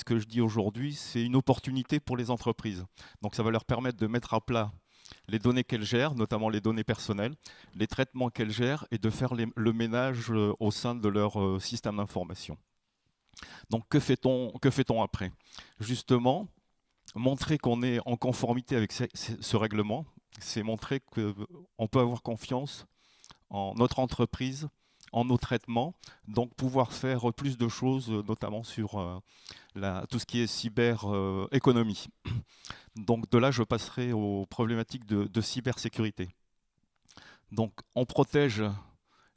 que je dis aujourd'hui, c'est une opportunité pour les entreprises. Donc ça va leur permettre de mettre à plat les données qu'elles gèrent, notamment les données personnelles, les traitements qu'elles gèrent et de faire le ménage au sein de leur système d'information. Donc que fait-on après? Justement, montrer qu'on est en conformité avec ce règlement, c'est montrer qu'on peut avoir confiance en notre entreprise, en nos traitements, donc pouvoir faire plus de choses, notamment sur tout ce qui est cyber-économie. Donc de là, je passerai aux problématiques de cybersécurité. Donc on protège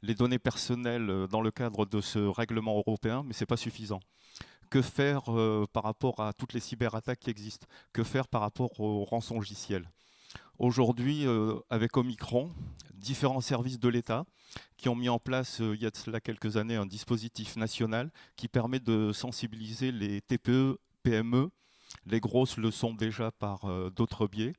les données personnelles dans le cadre de ce règlement européen, mais ce n'est pas suffisant. Que faire par rapport à toutes les cyberattaques qui existent? Que faire par rapport aux rançongiciels? Aujourd'hui, avec Omicron, différents services de l'État qui ont mis en place, il y a de cela quelques années, un dispositif national qui permet de sensibiliser les TPE, PME. Les grosses le sont déjà par d'autres biais,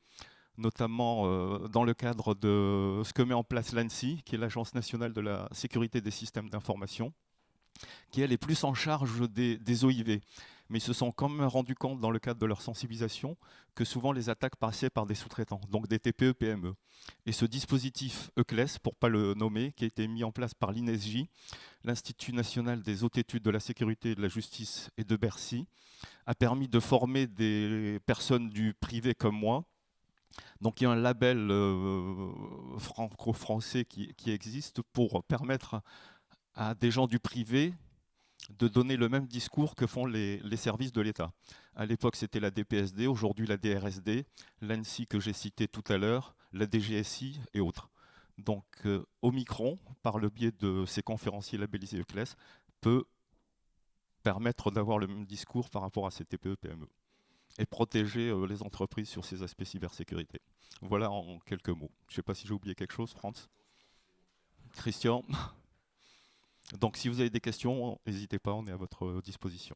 notamment dans le cadre de ce que met en place l'ANSSI, qui est l'Agence nationale de la sécurité des systèmes d'information, qui elle est plus en charge des OIV. Mais ils se sont quand même rendus compte dans le cadre de leur sensibilisation que souvent les attaques passaient par des sous-traitants, donc des TPE, PME. Et ce dispositif ECLES, pour ne pas le nommer, qui a été mis en place par l'INSJ, l'Institut national des hautes études de la sécurité, de la justice et de Bercy, a permis de former des personnes du privé comme moi. Donc il y a un label franco-français qui existe pour permettre à des gens du privé de donner le même discours que font les services de l'État. À l'époque, c'était la DPSD, aujourd'hui la DRSD, l'ANSSI que j'ai cité tout à l'heure, la DGSI et autres. Donc Omicron, par le biais de ces conférenciers labellisés ECLES, peut permettre d'avoir le même discours par rapport à ces TPE-PME et protéger les entreprises sur ces aspects cybersécurité. Voilà en quelques mots. Je ne sais pas si j'ai oublié quelque chose, Franz. Christian. Donc si vous avez des questions, n'hésitez pas, on est à votre disposition.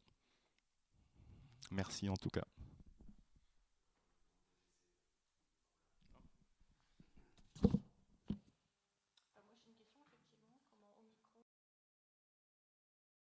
Merci en tout cas.